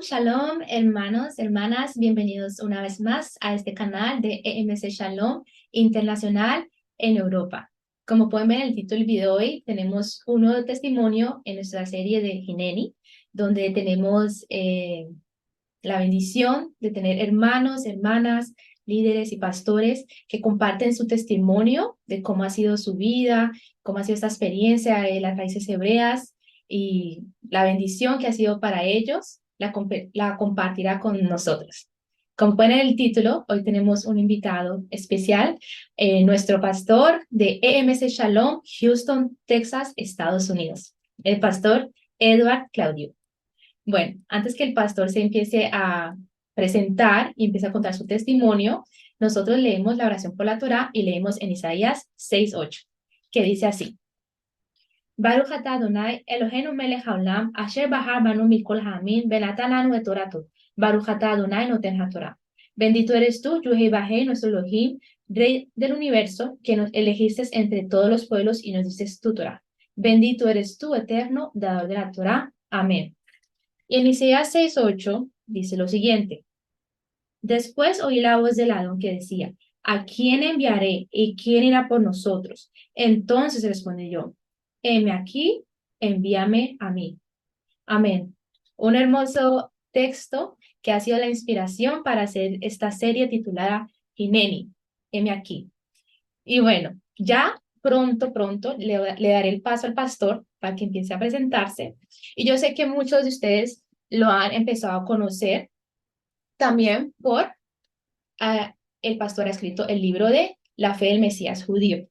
Shalom, shalom, hermanos, hermanas, bienvenidos una vez más a este canal de EMC Shalom Internacional en Europa. Como pueden ver en el título del video hoy, tenemos un nuevo testimonio en nuestra serie de Hineni, donde tenemos la bendición de tener hermanos, hermanas, líderes y pastores que comparten su testimonio de cómo ha sido su vida, cómo ha sido esta experiencia de las raíces hebreas y la bendición que ha sido para ellos, la compartirá con nosotros. Como pueden ver en el título, hoy tenemos un invitado especial, nuestro pastor de EMC Shalom, Houston, Texas, Estados Unidos, el pastor Edward Claudio. Bueno, antes que el pastor se empiece a presentar y empiece a contar su testimonio, nosotros leemos la oración por la Torá y leemos en Isaías 6:8, que dice así: Baruch atah Adonai Eloheinu melech haolam asher bahar banu mikol ha'amin venatan lanu et Torato. Baruch atah Adonai noten haTorá. Bendito eres tú, Yehudá, nuestro Elohim, Rey del universo, que nos elegiste entre todos los pueblos y nos dices tu Torá. Bendito eres tú, eterno, dador de la Torá. Amén. Y en Isaías 6:8 dice lo siguiente: Después oí la voz del Adón que decía, ¿a quién enviaré y quién irá por nosotros? Entonces respondí yo, heme aquí, envíame a mí. Amén. Un hermoso texto que ha sido la inspiración para hacer esta serie titulada Hineni, heme aquí. Y bueno, ya pronto le daré el paso al pastor para que empiece a presentarse. Y yo sé que muchos de ustedes lo han empezado a conocer también por el pastor ha escrito el libro de La fe del Mesías judío.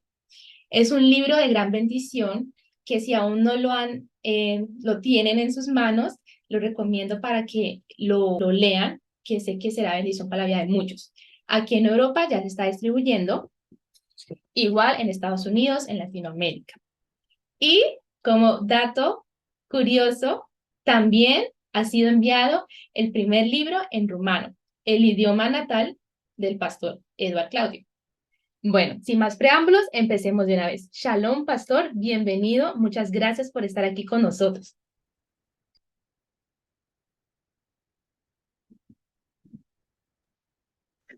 Es un libro de gran bendición que si aún no lo tienen en sus manos, lo recomiendo para que lo lean, que sé que será bendición para la vida de muchos. Aquí en Europa ya se está distribuyendo, igual en Estados Unidos, en Latinoamérica. Y como dato curioso, también ha sido enviado el primer libro en rumano, el idioma natal del pastor Edward Claudio. Bueno, sin más preámbulos, empecemos de una vez. Shalom, pastor, bienvenido. Muchas gracias por estar aquí con nosotros.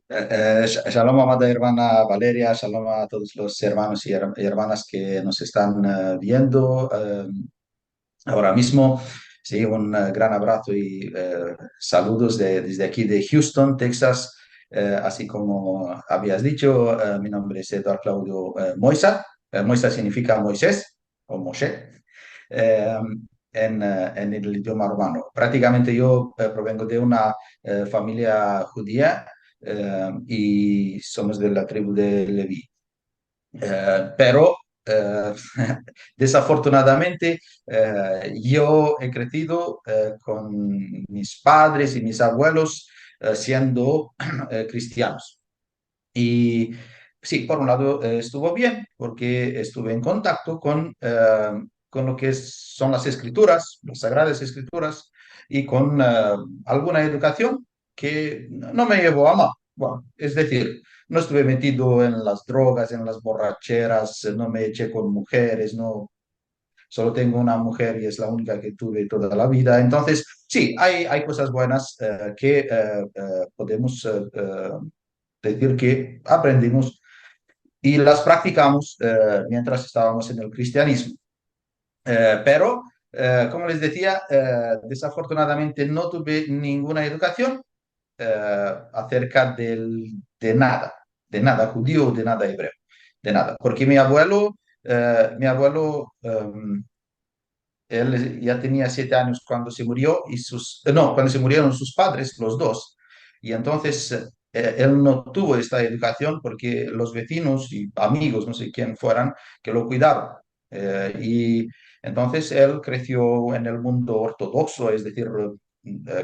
Shalom, amada hermana Valeria, shalom a todos los hermanos y hermanas que nos están viendo ahora mismo. Sí, un gran abrazo y saludos desde aquí de Houston, Texas. Así como habías dicho, mi nombre es Eduardo Claudio Moisa. Moisa significa Moisés o Moshe eh, en el idioma romano. Prácticamente yo provengo de una familia judía y somos de la tribu de Leví. Pero desafortunadamente yo he crecido con mis padres y mis abuelos siendo cristianos. Y sí, por un lado estuvo bien porque estuve en contacto con lo que son las escrituras, las sagradas escrituras, y con alguna educación que no me llevó a mal. Bueno, es decir, no estuve metido en las drogas, en las borracheras, no me eché con mujeres, no, solo tengo una mujer y es la única que tuve toda la vida. Entonces, sí, hay cosas buenas que podemos decir que aprendimos y las practicamos mientras estábamos en el cristianismo. Pero, como les decía, desafortunadamente no tuve ninguna educación acerca de nada judío, de nada hebreo, de nada. Porque mi abuelo, él ya tenía 7 años cuando se murió no, cuando se murieron sus padres, los dos. Y entonces él no tuvo esta educación porque los vecinos y amigos, no sé quién fueran, que lo cuidaron. Y entonces él creció en el mundo ortodoxo, es decir,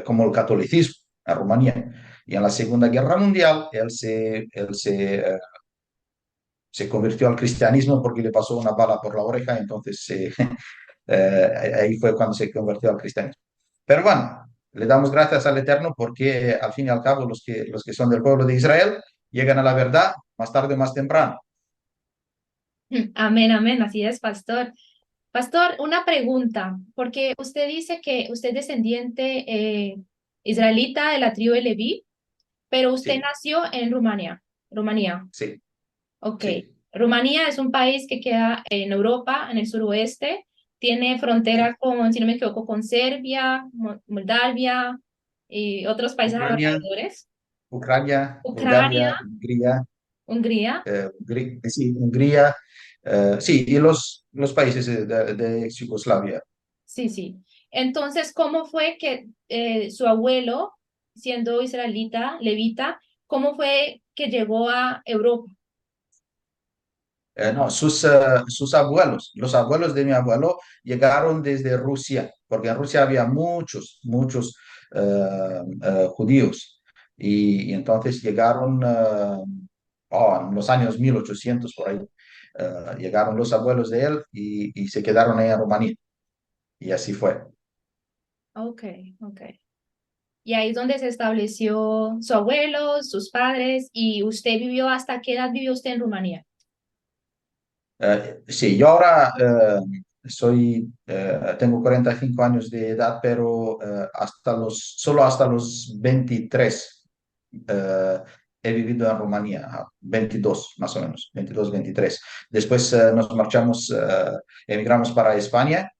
como el catolicismo en Rumanía. Y en la Segunda Guerra Mundial se convirtió al cristianismo porque le pasó una bala por la oreja, entonces ahí fue cuando se convirtió al cristianismo. Pero bueno, le damos gracias al Eterno porque al fin y al cabo los que son del pueblo de Israel llegan a la verdad más tarde o más temprano. Amén, amén, así es, pastor. Pastor, una pregunta, porque usted dice que usted es descendiente israelita de la tribu de Leví, pero usted Sí, nació en Rumania. Rumanía. sí, Ok. sí, Rumanía es un país que queda en Europa, en el suroeste. Tiene sí. frontera con, si no me equivoco, con Serbia, Moldavia y otros países Ucrania, alrededores. Ucrania, Ucrania, Moldavia, Hungría, Hungría. Sí, Hungría, sí, y los países de ex Yugoslavia. Sí, sí. Entonces, ¿cómo fue que su abuelo, siendo israelita, levita, cómo fue que llegó a Europa? No, sus abuelos, los abuelos de mi abuelo llegaron desde Rusia, porque en Rusia había muchos judíos. Y entonces llegaron en los años 1800 por ahí. Llegaron los abuelos de él y se quedaron ahí en Rumanía. Y así fue. Ok, ok. Y ahí es donde se estableció su abuelo, sus padres, y usted vivió, ¿hasta qué edad vivió usted en Rumanía? Sí, yo ahora tengo 45 años de edad, pero solo hasta los 23 he vivido en Rumanía, 22 más o menos, 22, 23. Después nos marchamos, emigramos para España,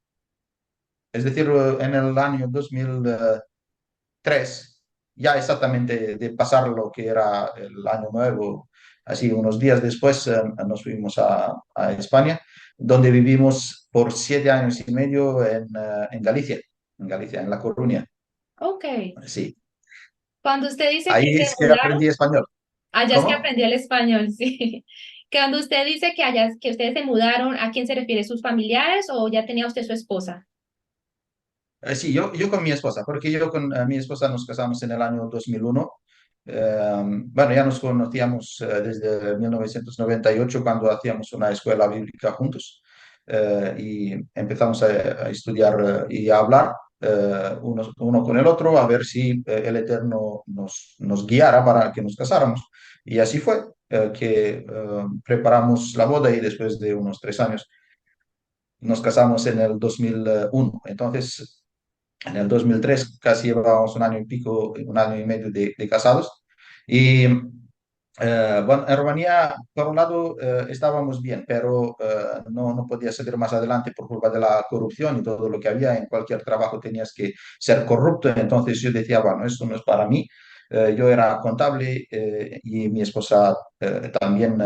es decir, en el año 2003, ya exactamente de pasar lo que era el año nuevo, así unos días después nos fuimos a España, donde vivimos por 7 años y medio en Galicia, en La Coruña. Ok. Sí, Cuando usted dice que ahí se es que mudaron, aprendí español. allá es que ¿Cómo? aprendió el español, sí. Que cuando usted dice que allá, que ustedes se mudaron, ¿a quién se refiere? ¿Sus familiares o ya tenía usted su esposa? Sí, yo con mi esposa, porque yo con mi esposa nos casamos en el año 2001. Bueno, ya nos conocíamos desde 1998 cuando hacíamos una escuela bíblica juntos y empezamos a estudiar y a hablar uno con el otro a ver si el Eterno nos guiara para que nos casáramos. Y así fue que preparamos la boda y después de unos 3 años nos casamos en el 2001. Entonces, en el 2003 casi llevábamos un año y pico, un año y medio de casados. Y bueno, en Rumanía, por un lado, estábamos bien, pero no podía seguir más adelante por culpa de la corrupción y todo lo que había. En cualquier trabajo tenías que ser corrupto. Entonces yo decía, bueno, esto no es para mí. Yo era contable y mi esposa también.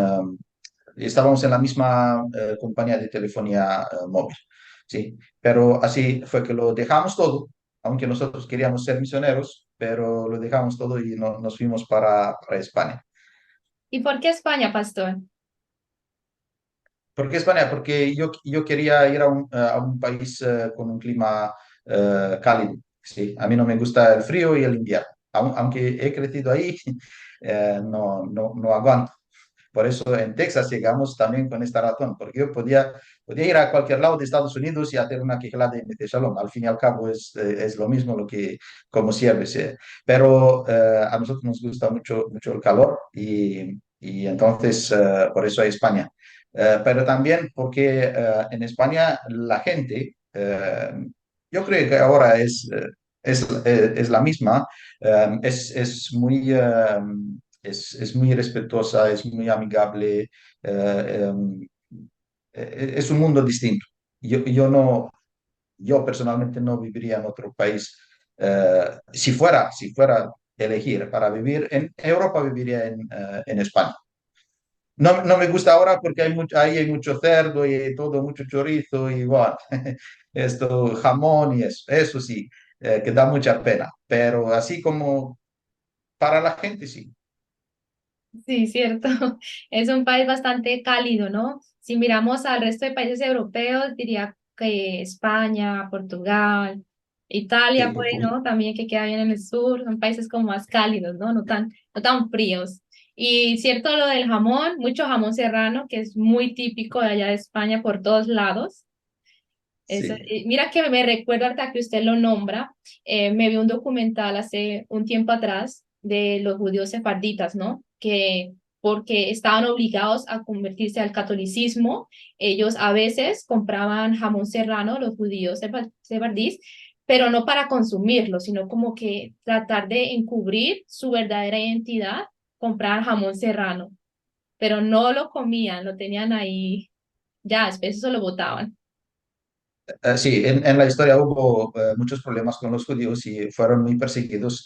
Estábamos en la misma compañía de telefonía móvil, ¿sí? Pero así fue que lo dejamos todo, aunque nosotros queríamos ser misioneros, pero lo dejamos todo y nos fuimos para España. ¿Y por qué España, pastor? ¿Por qué España? Porque yo quería ir a un país con un clima cálido, ¿sí? A mí no me gusta el frío y el invierno. Aunque he crecido ahí, no aguanto. Por eso en Texas llegamos también con esta razón, porque yo podía ir a cualquier lado de Estados Unidos y hacer una quejada de Shalom. Al fin y al cabo es lo mismo lo que como sierve. ¿Sí? Pero a nosotros nos gusta mucho el calor y entonces por eso hay España. Pero también porque en España la gente, yo creo que ahora es la misma, es muy es muy respetuosa, es muy amigable, es un mundo distinto. Yo personalmente no viviría en otro país. Si fuera elegir para vivir en Europa, viviría en España. No me gusta ahora porque ahí hay mucho cerdo y todo, mucho chorizo y bueno, esto, jamón y eso sí, que da mucha pena. Pero así como para la gente, sí. Sí, cierto. Es un país bastante cálido, ¿no? Si miramos al resto de países europeos, diría que España, Portugal, Sí, Italia, pues, ¿no? También que queda bien en el sur, son países como más cálidos, ¿no? No tan fríos. Y cierto lo del jamón, mucho jamón serrano, que es muy típico de allá de España por todos lados. Eso, sí. mira que me recuerda hasta que usted lo nombra, me vi un documental hace un tiempo atrás de los judíos sefarditas, ¿no? Que porque estaban obligados a convertirse al catolicismo, ellos a veces compraban jamón serrano, los judíos sefardíes, pero no para consumirlo, sino como que tratar de encubrir su verdadera identidad, comprar jamón serrano, pero no lo comían, lo tenían ahí, ya, después eso lo botaban. Sí, en la historia hubo muchos problemas con los judíos y fueron muy perseguidos.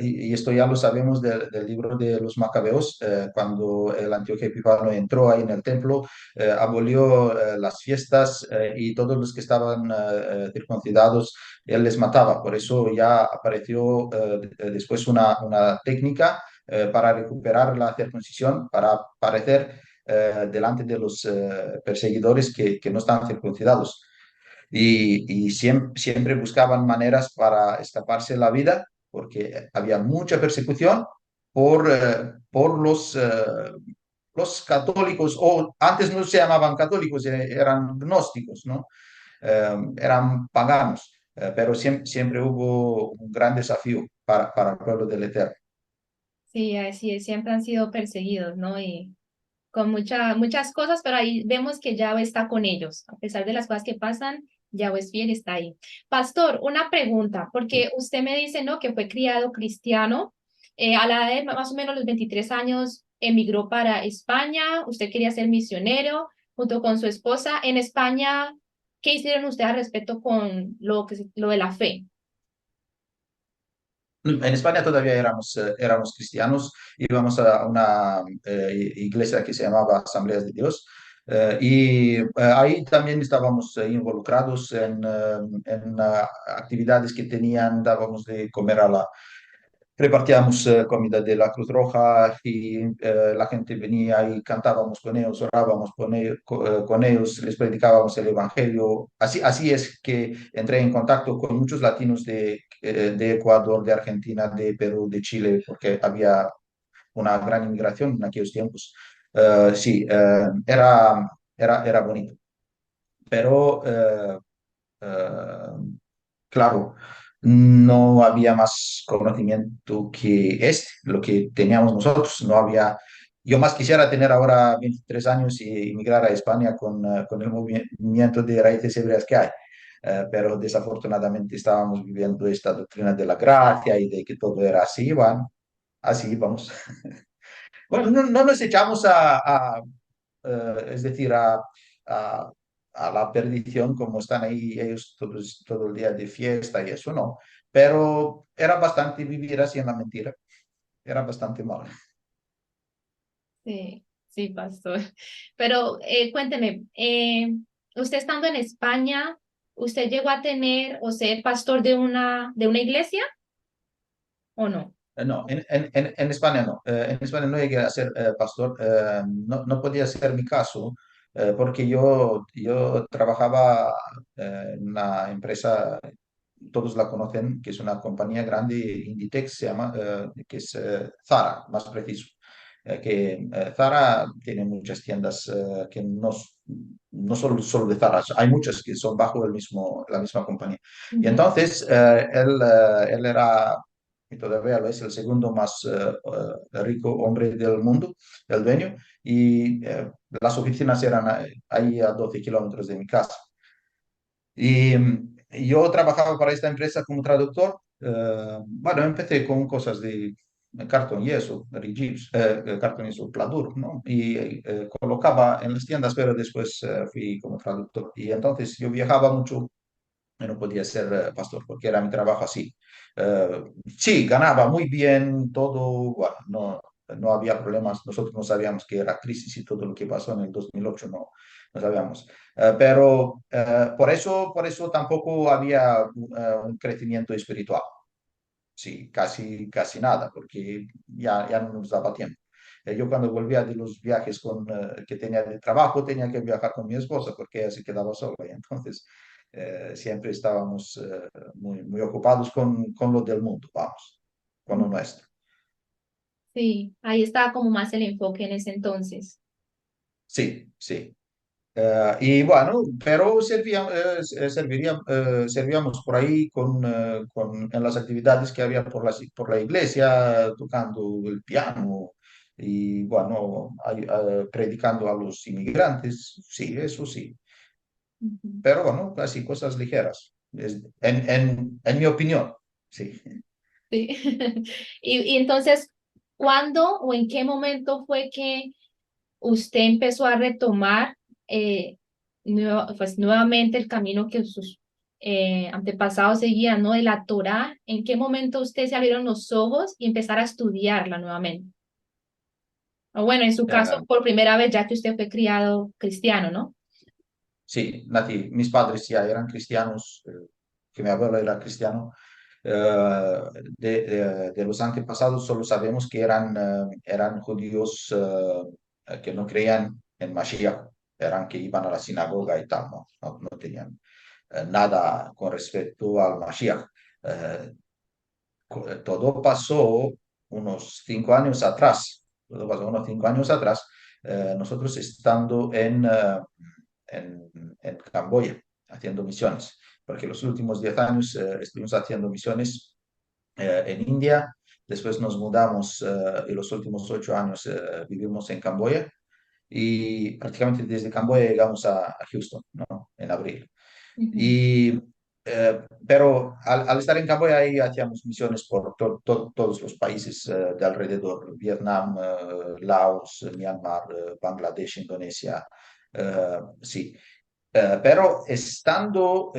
Y esto ya lo sabemos del libro de los Macabeos, cuando el Antioquía Epifano entró ahí en el templo, abolió las fiestas y todos los que estaban circuncidados, él les mataba. Por eso ya apareció después una técnica para recuperar la circuncisión, para parecer delante de los perseguidores que no están circuncidados y siempre buscaban maneras para escaparse la vida porque había mucha persecución por los católicos, o antes no se llamaban católicos, eran gnósticos, ¿no? Eran paganos, pero siempre hubo un gran desafío para el pueblo del Eterno. Sí, así es, siempre han sido perseguidos, ¿no? Y con muchas cosas, pero ahí vemos que Yahweh está con ellos. A pesar de las cosas que pasan, Yahweh es fiel, está ahí. Pastor, una pregunta, porque usted me dice, ¿no? Que fue criado cristiano. A la edad de más o menos los 23 años, emigró para España. Usted quería ser misionero junto con su esposa. En España, ¿qué hicieron ustedes al respecto con lo de la fe? En España todavía éramos cristianos, íbamos a una iglesia que se llamaba Asambleas de Dios, y ahí también estábamos involucrados en actividades que tenían, dábamos de comer repartíamos comida de la Cruz Roja y la gente venía y cantábamos con ellos, orábamos con ellos, les predicábamos el Evangelio. Así es que entré en contacto con muchos latinos de Ecuador, de Argentina, de Perú, de Chile, porque había una gran inmigración en aquellos tiempos. Sí, era bonito, pero claro, no había más conocimiento que lo que teníamos nosotros. No había, yo más quisiera tener ahora 23 años y emigrar a España con el movimiento de raíces hebreas que hay. Pero desafortunadamente estábamos viviendo esta doctrina de la gracia y de que todo era así, bueno, así vamos. Bueno, no nos echamos es decir, a, a la perdición, como están ahí ellos todo el día de fiesta y eso, no. Pero era bastante vivir así en la mentira, era bastante malo. Sí, sí, pastor. Pero cuénteme, usted estando en España, ¿usted llegó a tener o ser pastor de una iglesia o no? No, en España no. En España no llegué a ser pastor. No podía ser mi caso porque yo trabajaba en una empresa, todos la conocen, que es una compañía grande, Inditex se llama, que es Zara, más preciso. Zara tiene muchas tiendas que no solo de Zara, hay muchas que son bajo la misma compañía. Y Ujú. entonces él era, y todavía lo es, el segundo más rico hombre del mundo, el dueño, y las oficinas eran ahí a 12 kilómetros de mi casa. Y yo trabajaba para esta empresa como traductor. Bueno, empecé con cosas de cartón y eso, rigids, cartón y eso, pladur, ¿no? Y colocaba en las tiendas, pero después fui como traductor. Y entonces yo viajaba mucho, y no podía ser pastor porque era mi trabajo así. Sí, ganaba muy bien todo, bueno, no había problemas. Nosotros no sabíamos que era crisis y todo lo que pasó en el 2008, no sabíamos. Pero por eso tampoco había un crecimiento espiritual. Sí, casi nada, porque ya no nos daba tiempo. Yo cuando volvía de los viajes que tenía de trabajo, tenía que viajar con mi esposa porque ella se quedaba sola. Y entonces siempre estábamos muy ocupados con lo del mundo, vamos, con lo nuestro. Sí, ahí estaba como más el enfoque en ese entonces. Sí, sí. Y bueno, pero servíamos por ahí en las actividades que había por la iglesia, tocando el piano y bueno, predicando a los inmigrantes, sí, eso sí. Ujú. Pero bueno, casi cosas ligeras. en mi opinión, sí. Sí. Y entonces, ¿cuándo o en qué momento fue que usted empezó a retomar pues, nuevamente el camino que sus antepasados seguían, ¿no? De la Torá? ¿En qué momento usted se abrieron los ojos y empezar a estudiarla nuevamente? O bueno, en su caso, Eh, por primera vez, ya que usted fue criado cristiano, ¿no? sí, nací, mis padres ya eran cristianos, que mi abuelo era cristiano. Eh, de los antepasados solo sabemos que eran judíos que no creían en Mashiach, eran que iban a la sinagoga y tal, no tenían nada con respecto al Mashiach. Eh, Todo pasó unos 5 años atrás, todo pasó unos 5 años atrás, nosotros estando en, en Camboya haciendo misiones, porque los últimos 10 años estuvimos haciendo misiones en India, después nos mudamos y los últimos 8 años vivimos en Camboya y prácticamente desde Camboya llegamos a Houston, ¿no? En abril. Ujú, Y, pero al estar en Camboya ahí hacíamos misiones por todos los países de alrededor, Vietnam, Laos, Myanmar, Bangladesh, Indonesia, sí. Pero estando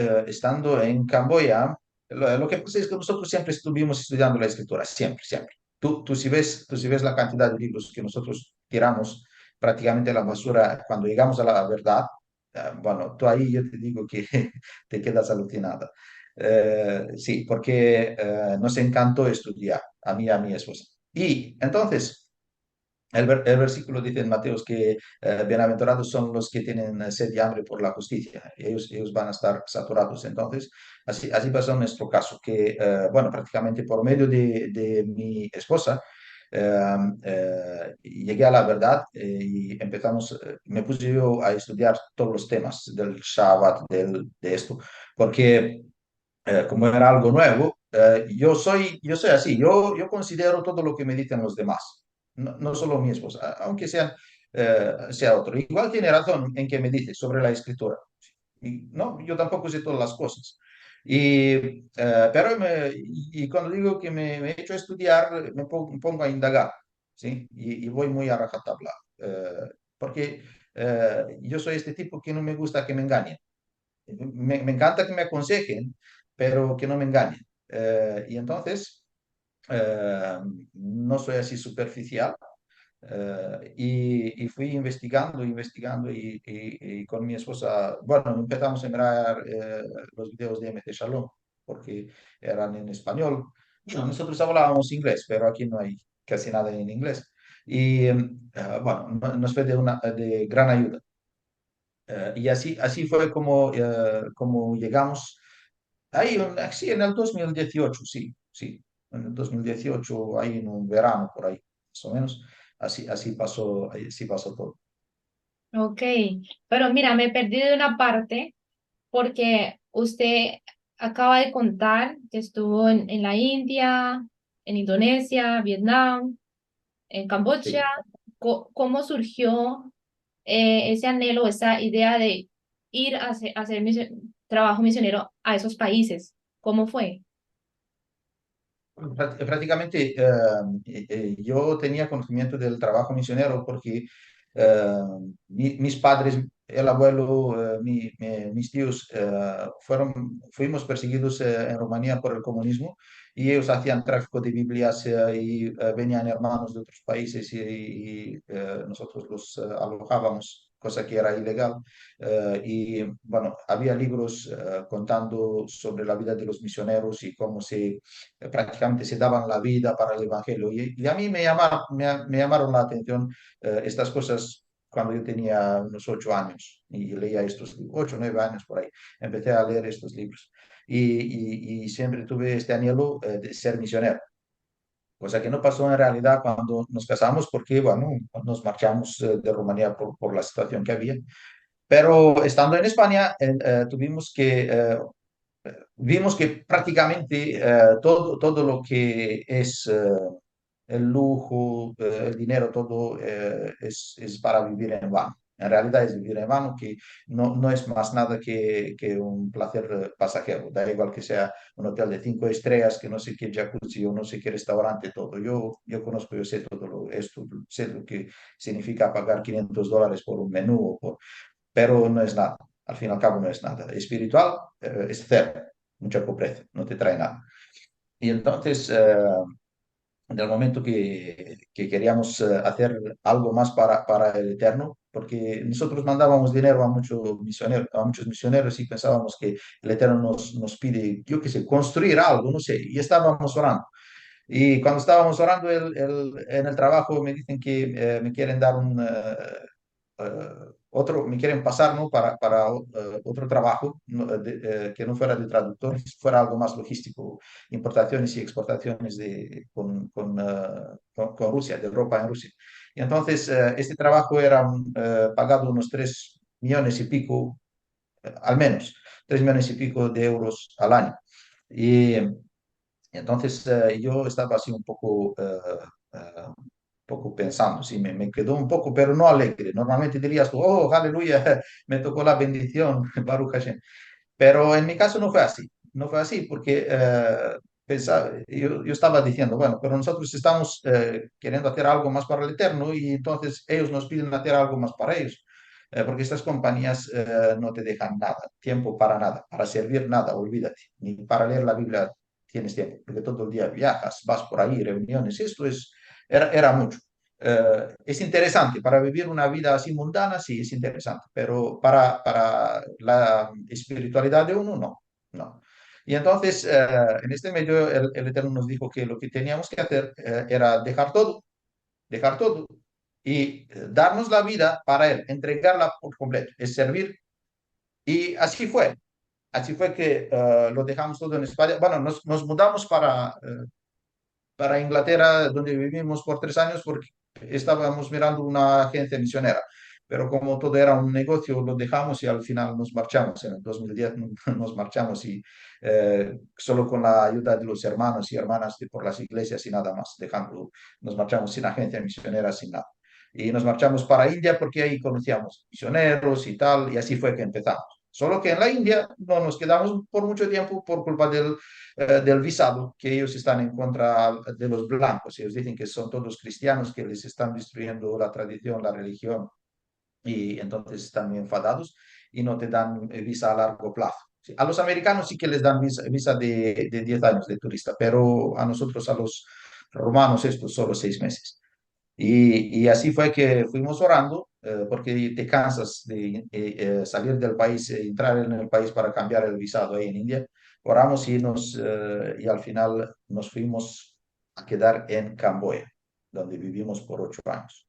en Camboya, lo que pasa es que nosotros siempre estuvimos estudiando la escritura, siempre, siempre. Tú si ves la cantidad de libros que nosotros tiramos prácticamente a la basura cuando llegamos a la verdad, bueno, tú ahí yo te digo que te quedas alucinada. Sí, porque nos encantó estudiar, a mí y a mi esposa. Y entonces, el versículo dice en Mateos que bienaventurados son los que tienen sed y hambre por la justicia. Ellos van a estar saturados. Entonces, así pasó en nuestro caso, que, bueno, prácticamente por medio de mi esposa, llegué a la verdad y me puse yo a estudiar todos los temas del Shabbat, de esto, porque como era algo nuevo, yo soy así, yo considero todo lo que me dicen los demás, no solo mi esposa, aunque sea otro. Igual tiene razón en que me dice sobre la escritura. Y, no, yo tampoco sé todas las cosas. Y cuando digo que me he hecho estudiar, me pongo a indagar, ¿sí? Y voy muy a rajatabla, porque yo soy este tipo que no me gusta que me engañen. Me encanta que me aconsejen, pero que no me engañen. Y entonces, eh, no soy así superficial. Y fui investigando, investigando y con mi esposa, bueno, empezamos a mirar los videos de MT Shalom, porque eran en español. Bueno, nosotros hablábamos inglés, pero aquí no hay casi nada en inglés. Bueno, nos fue de gran ayuda. Y así fue como llegamos ahí, sí, en el 2018, sí, sí, en el 2018, ahí en un verano por ahí, más o menos, así pasó todo. ok, pero mira, me perdí de una parte porque usted acaba de contar que estuvo en la India, en Indonesia, Vietnam, en Camboya. Sí. ¿Cómo surgió ese anhelo, esa idea de ir a hacer trabajo misionero a esos países? ¿Cómo fue? Prácticamente yo tenía conocimiento del trabajo misionero porque eh, mis padres, el abuelo, mis tíos fuimos perseguidos en Rumanía por el comunismo y ellos hacían tráfico de Biblias y venían hermanos de otros países y nosotros los alojábamos, cosa que era ilegal. Y bueno, había libros contando sobre la vida de los misioneros y cómo prácticamente se daban la vida para el Evangelio. Y a mí me llamaron la atención estas cosas cuando yo tenía unos 8 años y leía estos libros, 8 o 9 años por ahí, empecé a leer estos libros. Y siempre tuve este anhelo de ser misionero, cosa que no pasó en realidad cuando nos casamos porque, bueno, nos marchamos de Rumanía por la situación que había. Pero estando en España, vimos que prácticamente todo lo que es el lujo, el dinero, todo es para vivir en vano. En realidad es vivir en vano, que no es más nada que un placer pasajero. Da igual que sea un hotel de 5 estrellas, que no sé qué jacuzzi o no sé qué restaurante, todo. Yo conozco, yo sé todo esto, sé lo que significa pagar $500 por un menú, pero no es nada. Al fin y al cabo no es nada. Espiritual es cero, mucha pobreza, no te trae nada. Y entonces, en el momento que queríamos hacer algo más para el Eterno, porque nosotros mandábamos dinero a muchos misioneros y pensábamos que el Eterno nos pide, yo qué sé, construir algo, no sé, y estábamos orando. Y cuando estábamos orando en el trabajo me dicen que me quieren dar me quieren pasar, ¿no? para otro trabajo que no fuera de traductor, fuera algo más logístico, importaciones y exportaciones con Rusia, de Europa en Rusia. Y entonces este trabajo era pagado unos 3 millones y pico, al menos, 3 millones y pico de euros al año. Y entonces yo estaba así un poco pensando, sí, me quedó un poco, pero no alegre. Normalmente dirías tú, oh, aleluya, me tocó la bendición, Baruch Hashem. Pero en mi caso no fue así, no fue así porque yo estaba diciendo, bueno, pero nosotros estamos queriendo hacer algo más para el Eterno y entonces ellos nos piden hacer algo más para ellos. Porque estas compañías no te dejan nada, tiempo para nada, para servir nada, olvídate, ni para leer la Biblia tienes tiempo, porque todo el día viajas, vas por ahí, reuniones, era mucho. Es interesante para vivir una vida así mundana, sí, es interesante, pero para la espiritualidad de uno, no, no. Y entonces, en este medio, el Eterno nos dijo que lo que teníamos que hacer era dejar todo y darnos la vida para Él, entregarla por completo, es servir. Y así fue que lo dejamos todo en España. Bueno, nos mudamos para Inglaterra, donde vivimos por 3 años, porque estábamos mirando una agencia misionera. Pero como todo era un negocio, lo dejamos y al final nos marchamos. En el 2010 nos marchamos y solo con la ayuda de los hermanos y hermanas por las iglesias y nada más, nos marchamos sin agencia misionera, sin nada. Y nos marchamos para India porque ahí conocíamos misioneros y tal, y así fue que empezamos. Solo que en la India no nos quedamos por mucho tiempo por culpa del visado, que ellos están en contra de los blancos. Ellos dicen que son todos cristianos, que les están destruyendo la tradición, la religión, y entonces están muy enfadados y no te dan visa a largo plazo. Sí, a los americanos sí que les dan visa de 10 años de turista, pero a nosotros, a los romanos, estos solo 6 meses. Y así fue que fuimos orando, porque te cansas de salir del país, entrar en el país para cambiar el visado ahí en India. Oramos y al final nos fuimos a quedar en Camboya, donde vivimos por 8 años.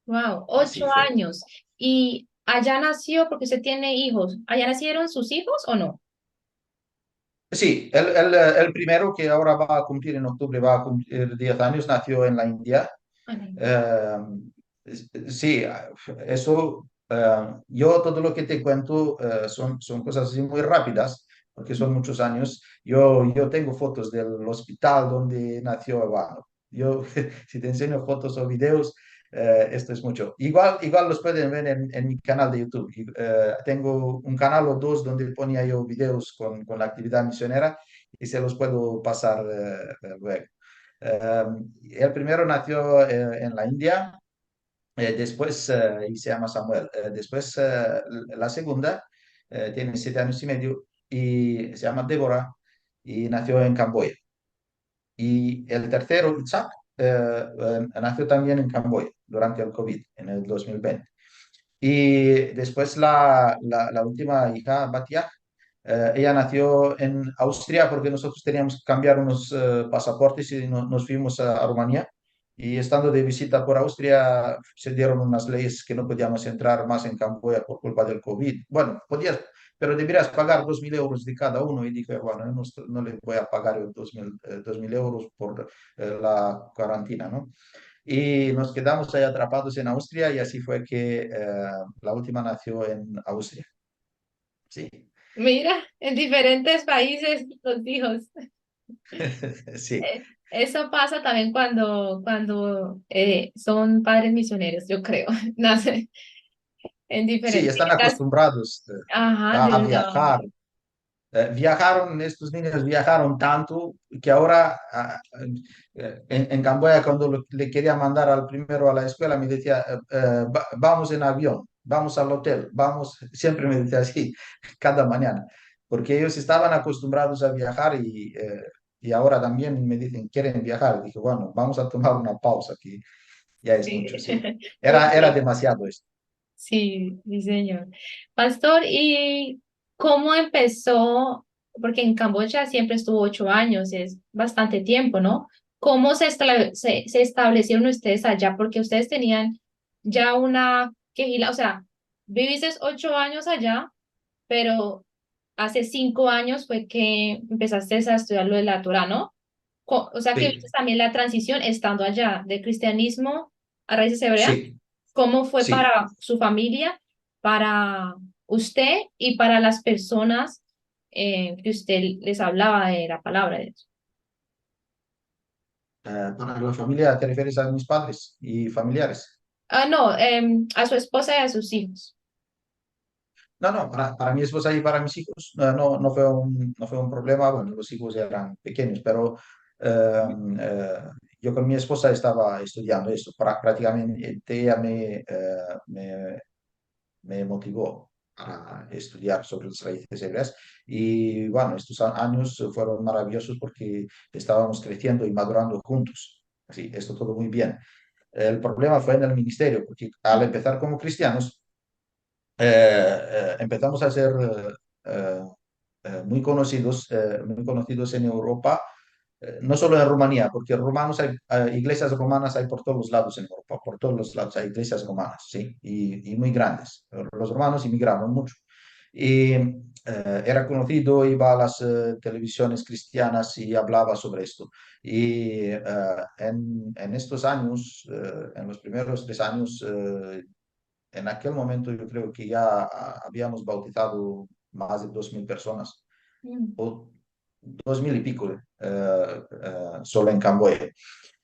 Wow, Así ocho fue. años. ¿Y allá nació porque usted tiene hijos? ¿Allá nacieron sus hijos o no? Sí, el primero que ahora va a cumplir en octubre, va a cumplir 10 años, nació en la India. Ay, Eh, sí, eso, yo todo lo que te cuento son cosas así muy rápidas, porque son muchos años. Yo tengo fotos del hospital donde nació Eduardo. Yo, si te enseño fotos o videos, esto es mucho. Igual los pueden ver en mi canal de YouTube. Tengo un canal o dos donde ponía yo videos con la actividad misionera y se los puedo pasar luego. Eh, el primero nació en la India, después, y se llama Samuel. Después, la segunda tiene 7 años y medio y se llama Débora y nació en Camboya. Y el tercero, Isaac, nació también en Camboya durante el COVID, en el 2020. Y después la última hija, Batia, ella nació en Austria porque nosotros teníamos que cambiar unos pasaportes y nos fuimos a Rumanía. Y estando de visita por Austria, se dieron unas leyes que no podíamos entrar más en Camboya por culpa del COVID. Bueno, podías, pero deberías pagar 2.000 euros de cada uno. Y dije, bueno, no le voy a pagar yo 2.000 euros por la cuarentena, ¿no? Y nos quedamos ahí atrapados en Austria y así fue que la última nació en Austria. Sí. mira, en diferentes países los hijos. Sí, Eso pasa también cuando son padres misioneros, yo creo. Nace en sí, diferentes, están tienen acostumbrados ajá, a de una, viajar. Viajaron, estos niños viajaron tanto que ahora en Camboya cuando le quería mandar al primero a la escuela me decía, vamos en avión, vamos al hotel, vamos, siempre me decía así cada mañana, porque ellos estaban acostumbrados a viajar y ahora también me dicen, quieren viajar. Dije, bueno, vamos a tomar una pausa, que ya es sí, mucho, sí. un Era break. demasiado esto. Sí, sí, señor. Pastor, ¿y cómo empezó? Porque en Camboya siempre estuvo 8 años, es bastante tiempo, ¿no? ¿Cómo se establecieron ustedes allá? Porque ustedes tenían ya una o sea, viviste 8 años allá, pero hace 5 años fue que empezaste a estudiar lo de la Torah, ¿no? O sea, que viste Sí, también la transición estando allá, de cristianismo a raíces hebreas. sí, ¿Cómo fue sí. para su familia, para usted y para las personas que usted les hablaba de la palabra de Dios? Para la familia te refieres a mis padres y familiares. Ah, no, a su esposa y a sus hijos. No, no, para mi esposa y para mis hijos no fue un problema. Bueno, los hijos eran pequeños, pero eh, eh, yo con mi esposa estaba estudiando esto. Prácticamente ella me motivó a estudiar sobre las raíces hebreas. Y bueno, estos años fueron maravillosos porque estábamos creciendo y madurando juntos. Así, esto todo muy bien. El problema fue en el ministerio, porque al empezar como cristianos, empezamos a ser eh, muy conocidos en Europa, no solo en Rumanía, porque romanos iglesias romanas hay por todos los lados en Europa, por todos los lados hay iglesias romanas, sí, y muy grandes. Los romanos inmigraron mucho. Y era conocido, iba a las televisiones cristianas y hablaba sobre esto. Y en estos años, en los primeros 3 años, en aquel momento yo creo que ya habíamos bautizado más de 2.000 personas, Mm. o 2.000 y pico, solo en Camboya.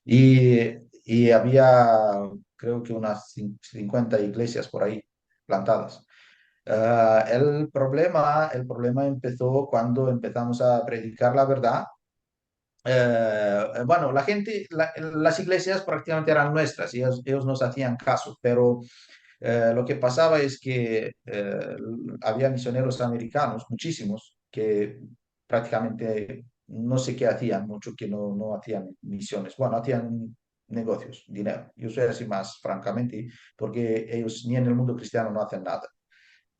Y, y había, creo que unas 50 iglesias por ahí plantadas. El problema empezó cuando empezamos a predicar la verdad. Bueno, las iglesias prácticamente eran nuestras y ellos nos hacían caso, pero lo que pasaba es que había misioneros americanos, muchísimos, que prácticamente no sé qué hacían, mucho que no hacían misiones. Bueno, hacían negocios, dinero. Yo soy así más, francamente, porque ellos ni en el mundo cristiano no hacen nada.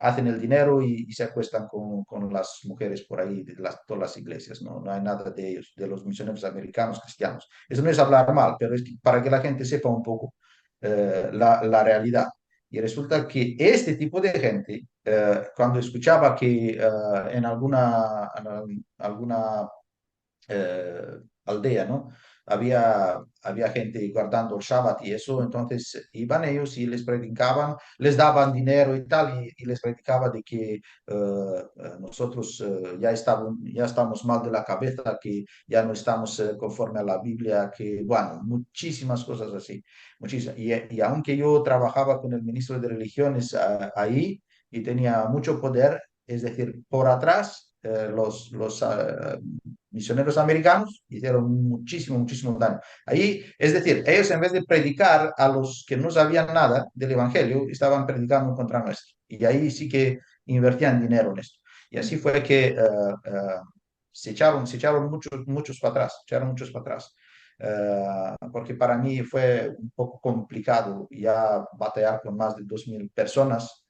Hacen el dinero y se acuestan con las mujeres por ahí de todas las iglesias. No hay nada de ellos, de los misioneros americanos cristianos. Eso no es hablar mal, pero es para que la gente sepa un poco la realidad. Y resulta que este tipo de gente, cuando escuchaba que en alguna aldea, ¿no? Había gente guardando el Shabbat y eso, entonces iban ellos y les predicaban, les daban dinero y tal, y les predicaba de que nosotros ya estamos mal de la cabeza, que ya no estamos conforme a la Biblia, que, bueno, muchísimas cosas así, muchísimas. Y aunque yo trabajaba con el ministro de Religiones ahí y tenía mucho poder, es decir, por atrás, los misioneros americanos hicieron muchísimo, muchísimo daño. Ahí, es decir, ellos en vez de predicar a los que no sabían nada del Evangelio, estaban predicando contra nuestro. Y ahí sí que invertían dinero en esto. Y así fue que se echaron muchos, muchos para atrás, echaron muchos para atrás. Porque para mí fue un poco complicado ya batallar con más de 2.000 personas,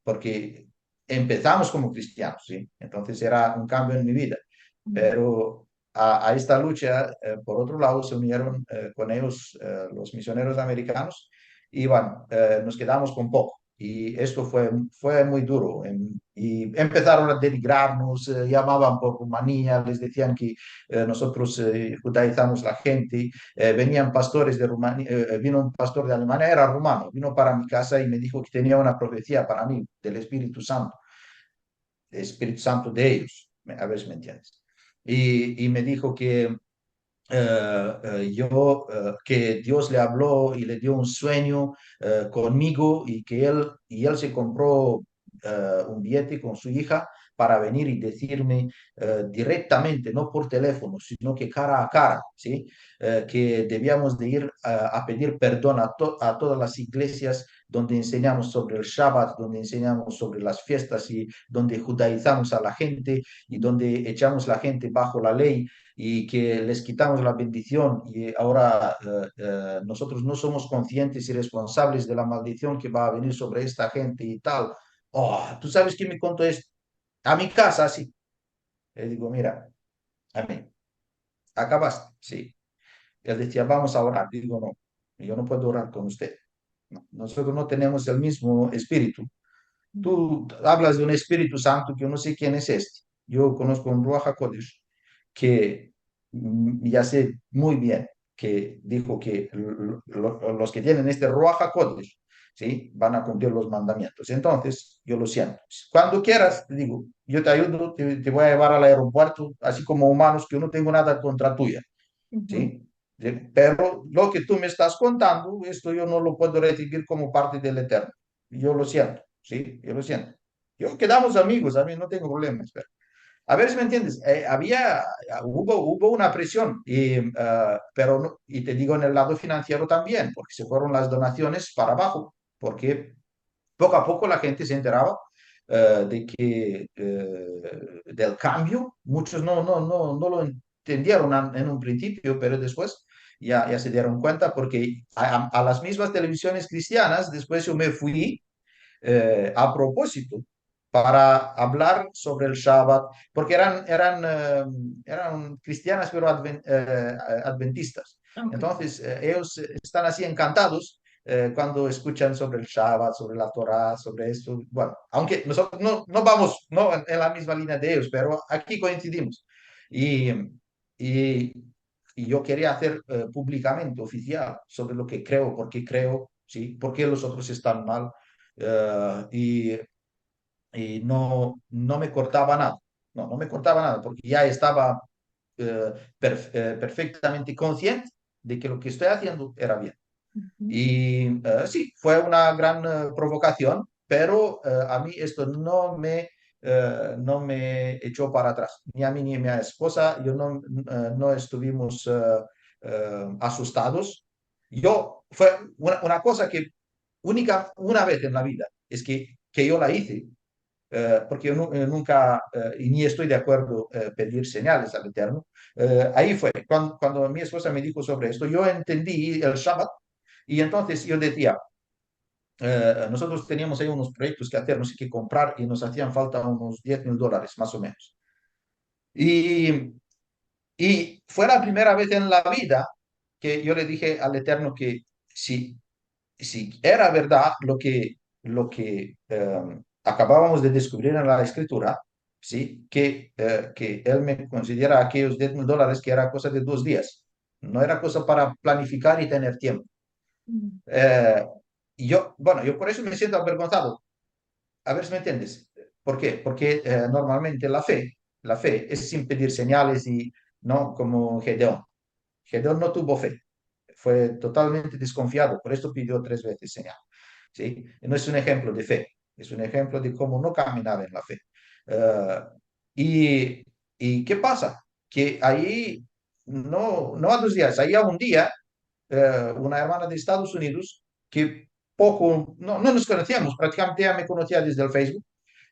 porque empezamos como cristianos, ¿sí? Entonces era un cambio en mi vida. Pero a esta lucha, por otro lado, se unieron con ellos los misioneros americanos y bueno, nos quedamos con poco. Y esto fue muy duro. Y empezaron a denigrarnos, llamaban por Rumanía, les decían que nosotros judaizamos la gente. Venían pastores de Rumanía, vino un pastor de Alemania, era rumano, vino para mi casa y me dijo que tenía una profecía para mí del Espíritu Santo de ellos. A ver si me entiendes. y me dijo que Dios le habló y le dio un sueño conmigo y él se compró un billete con su hija para venir y decirme directamente, no por teléfono, sino que cara a cara, ¿sí? Que debíamos de ir a pedir perdón a todas las iglesias donde enseñamos sobre el Shabbat, donde enseñamos sobre las fiestas y donde judaizamos a la gente y donde echamos la gente bajo la ley y que les quitamos la bendición y ahora nosotros no somos conscientes y responsables de la maldición que va a venir sobre esta gente y tal. Oh, ¿tú sabes qué me contó esto? A mi casa, sí. Le digo, mira, amén. ¿Acabaste? Sí. Él decía, vamos a orar. Digo, no, yo no puedo orar con usted. No, nosotros no tenemos el mismo espíritu. Tú hablas de un Espíritu Santo que yo no sé quién es este. Yo conozco un Ruach HaKodesh que ya sé muy bien que dijo que los que tienen este Ruach HaKodesh, ¿sí? Van a cumplir los mandamientos. Entonces, yo lo siento. Cuando quieras, te digo, yo te ayudo, te voy a llevar al aeropuerto, así como humanos, que yo no tengo nada contra tuya, Ujú. ¿sí? Pero lo que tú me estás contando, esto yo no lo puedo recibir como parte del Eterno. Yo lo siento, ¿sí? Yo lo siento. Yo quedamos amigos, a mí no tengo problemas. Pero, a ver si me entiendes. Hubo una presión, pero y te digo en el lado financiero también, porque se fueron las donaciones para abajo, porque poco a poco la gente se enteraba del cambio. Muchos no lo entendieron en un principio, pero después ya se dieron cuenta porque a las mismas televisiones cristianas, después yo me fui a propósito para hablar sobre el Shabbat, porque eran cristianas pero adventistas. Ok. Entonces, ellos están así encantados cuando escuchan sobre el Shabbat, sobre la Torah, sobre esto. Bueno, aunque nosotros no vamos no en la misma línea de ellos, pero aquí coincidimos. Y, y, y yo quería hacer públicamente, oficial, sobre lo que creo, por qué creo, ¿sí? Por qué los otros están mal eh, y, y no me cortaba nada. No me cortaba nada porque ya estaba perfectamente consciente de que lo que estoy haciendo era bien. Ujú. Y sí, fue una gran provocación, pero a mí esto no me echó para atrás, ni a mí ni a mi esposa. Yo no estuvimos asustados. Fue una cosa que única, una vez en la vida, es que yo la hice, porque yo nunca, y ni estoy de acuerdo pedir señales al Eterno. Ahí fue, cuando mi esposa me dijo sobre esto, yo entendí el Shabbat y entonces yo decía, nosotros teníamos ahí unos proyectos que hacer, no sé qué comprar y nos hacían falta unos $10,000 más o menos. Y, y fue la primera vez en la vida que yo le dije al Eterno que si era verdad lo que acabábamos de descubrir en la escritura, ¿sí? Que él me considera aquellos $10,000 que era cosa de 2 días, no era cosa para planificar y tener tiempo. Mm. Eh, y bueno, yo por eso me siento avergonzado. A ver si me entiendes. ¿Por qué? Porque normalmente la fe es sin pedir señales y no como Gedeón. Gedeón no tuvo fe, fue totalmente desconfiado, por eso pidió 3 veces señal. ¿Sí? No es un ejemplo de fe, es un ejemplo de cómo no caminar en la fe. Eh, y, ¿Y qué pasa? Que ahí, no a 2 días, ahí a un día, una hermana de Estados Unidos que no nos conocíamos, prácticamente ya me conocía desde el Facebook,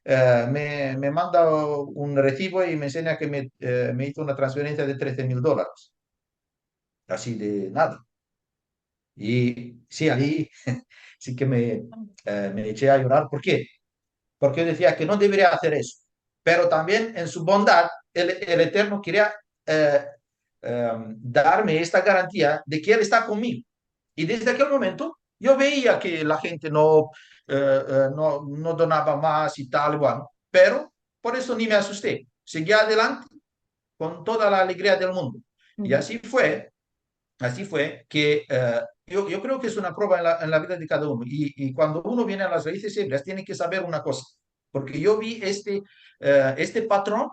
me manda un recibo y me enseña que me hizo una transferencia de $13,000, así de nada. Y sí, ahí sí que me eché a llorar. ¿Por qué? Porque yo decía que no debería hacer eso. Pero también en su bondad, el Eterno quería eh, darme esta garantía de que Él está conmigo. Y desde aquel momento yo veía que la gente no donaba más y tal, bueno, pero por eso ni me asusté. Seguí adelante con toda la alegría del mundo. Y Mm. así fue que yo creo que es una prueba en la vida de cada uno. Y cuando uno viene a las raíces hebreas, tiene que saber una cosa, porque yo vi este patrón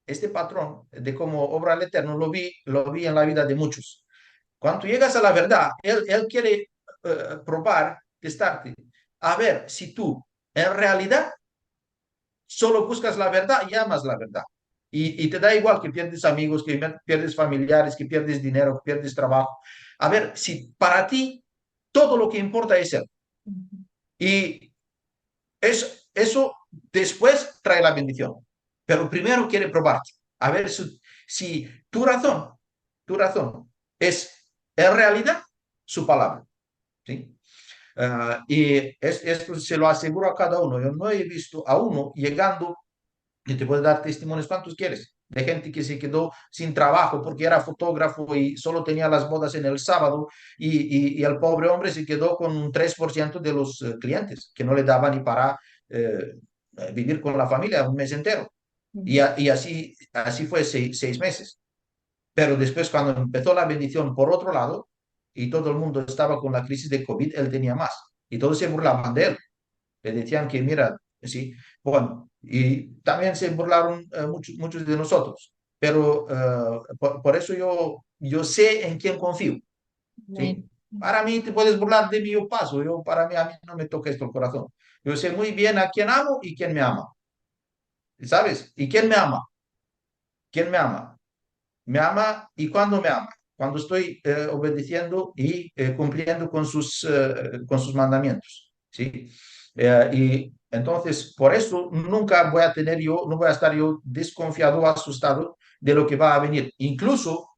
este patrón de cómo obra el Eterno, lo vi en la vida de muchos. Cuando llegas a la verdad, él quiere probar, testarte, a ver si tú en realidad solo buscas la verdad y amas la verdad. Y te da igual que pierdes amigos, que pierdes familiares, que pierdes dinero, que pierdes trabajo. A ver si para ti todo lo que importa es Él. Ujú. Y eso después trae la bendición. Pero primero quiere probarte. A ver si tu razón es en realidad su palabra. ¿Sí? Y esto se lo aseguro a cada uno. Yo no he visto a uno llegando, y te puedo dar testimonios cuantos quieres, de gente que se quedó sin trabajo porque era fotógrafo y solo tenía las bodas en el sábado y el pobre hombre se quedó con un 3% de los clientes que no le daban ni para eh, vivir con la familia un mes entero. Y así fue 6 meses. Pero después cuando empezó la bendición por otro lado y todo el mundo estaba con la crisis de COVID, él tenía más. Y todos se burlaban de él. Le decían que, mira, sí, bueno, y también se burlaron muchos de nosotros. Pero por eso yo sé en quién confío, ¿sí? Amén. Para mí te puedes burlar de mí, yo paso. Para mí, a mí no me toca esto el corazón. Yo sé muy bien a quién amo y quién me ama. ¿Sabes? ¿Y quién me ama? ¿Quién me ama? Me ama y cuando me ama, cuando estoy obedeciendo y cumpliendo con sus mandamientos, ¿sí? Y entonces, por eso nunca no voy a estar yo desconfiado o asustado de lo que va a venir, incluso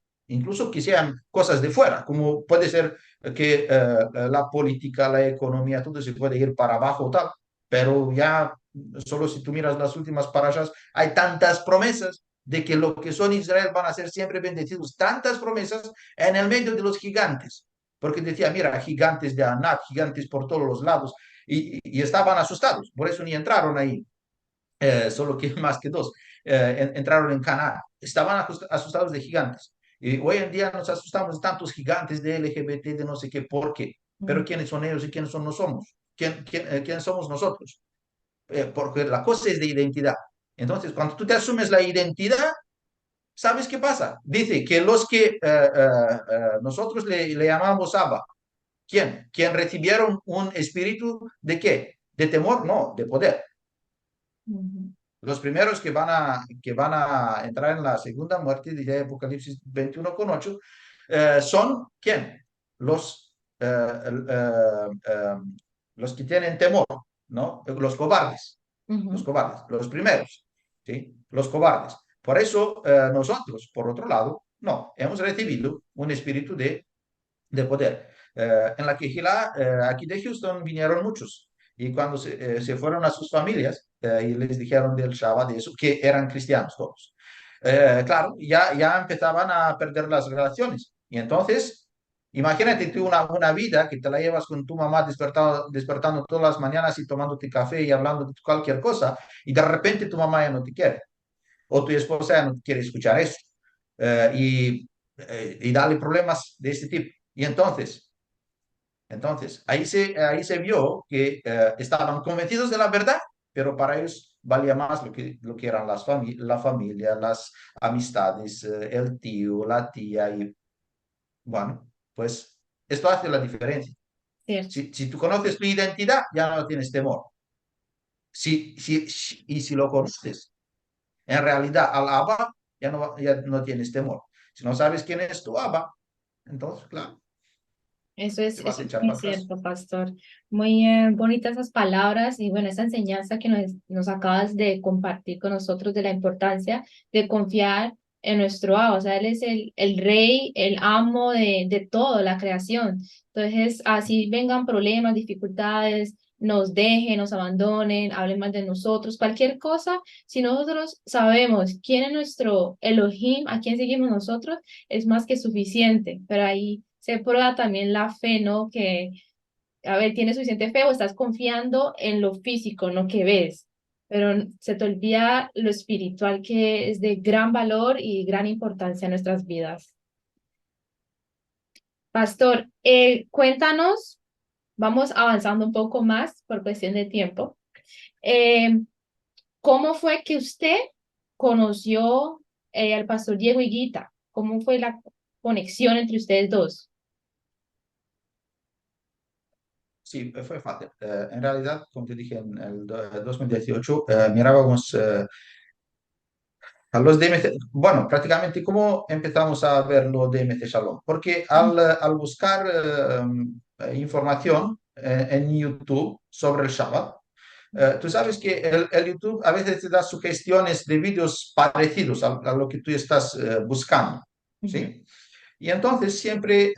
que sean cosas de fuera, como puede ser que la política, la economía, todo se puede ir para abajo o tal, pero ya solo si tú miras las últimas parashas, hay tantas promesas de que lo que son Israel van a ser siempre bendecidos. Tantas promesas en el medio de los gigantes. Porque decía, mira, gigantes de Anat, gigantes por todos los lados. Y estaban asustados, por eso ni entraron ahí, solo que más que dos entraron en Canaán. Estaban asustados de gigantes. Y hoy en día nos asustamos de tantos gigantes de LGBT, de no sé qué, ¿por qué? Pero ¿quiénes son ellos y quiénes son nosotros? ¿Quién somos nosotros? Porque la cosa es de identidad. Entonces, cuando tú te asumes la identidad, ¿sabes qué pasa? Dice que los que nosotros le llamamos Abba, ¿quién? ¿Quién recibieron un espíritu de qué? ¿De temor? No, de poder. Ujú. Los primeros que van a entrar en la segunda muerte, dice Apocalipsis 21:8, son ¿quién? Los que tienen temor, ¿no? Los cobardes, los Ujú. cobardes, los primeros, ¿sí? Los cobardes. Por eso nosotros, por otro lado, no, hemos recibido un espíritu de poder. En la Quejilá, aquí de Houston, vinieron muchos. Y cuando se fueron a sus familias y les dijeron del Shabbat, de eso, que eran cristianos todos. Claro, ya empezaban a perder las relaciones. Y entonces, imagínate tú una vida que te la llevas con tu mamá despertando todas las mañanas y tomándote café y hablando de cualquier cosa, y de repente tu mamá ya no te quiere, o tu esposa ya no quiere escuchar eso. Y darle problemas de este tipo. Y entonces ahí se vio que estaban convencidos de la verdad, pero para ellos valía más lo que eran la familia, las amistades, el tío, la tía, y bueno, pues esto hace la diferencia. Cierto. Si tú conoces tu identidad, ya no tienes temor. Y si lo conoces, en realidad al Abba, ya no tienes temor. Si no sabes quién es tu Abba, entonces, claro, te vas Eso a es echar muy para atrás. cierto, pastor. Muy bonitas esas palabras y bueno, esa enseñanza que nos acabas de compartir con nosotros de la importancia de confiar en nuestro Abba. O sea, Él es el rey, el amo de todo, la creación. Entonces, así vengan problemas, dificultades, nos dejen, nos abandonen, hablen mal de nosotros, cualquier cosa, si nosotros sabemos quién es nuestro Elohim, a quién seguimos nosotros, es más que suficiente. Pero ahí se prueba también la fe, ¿no? Que, a ver, tienes suficiente fe o estás confiando en lo físico, no que ves, pero se te olvida lo espiritual que es de gran valor y gran importancia en nuestras vidas. Pastor, cuéntanos, vamos avanzando un poco más por cuestión de tiempo. eh, ¿Cómo fue que usted conoció al pastor Diego Higuita? ¿Cómo fue la conexión entre ustedes dos? Sí, fue fácil. En realidad, como te dije, en el 2018 mirábamos a los DMC. Bueno, prácticamente cómo empezamos a ver los DMC Shalom. Porque al buscar información en YouTube sobre el Shabbat, tú sabes que el YouTube a veces te da sugestiones de vídeos parecidos a lo que tú estás buscando, Ujú. ¿sí? Y entonces siempre,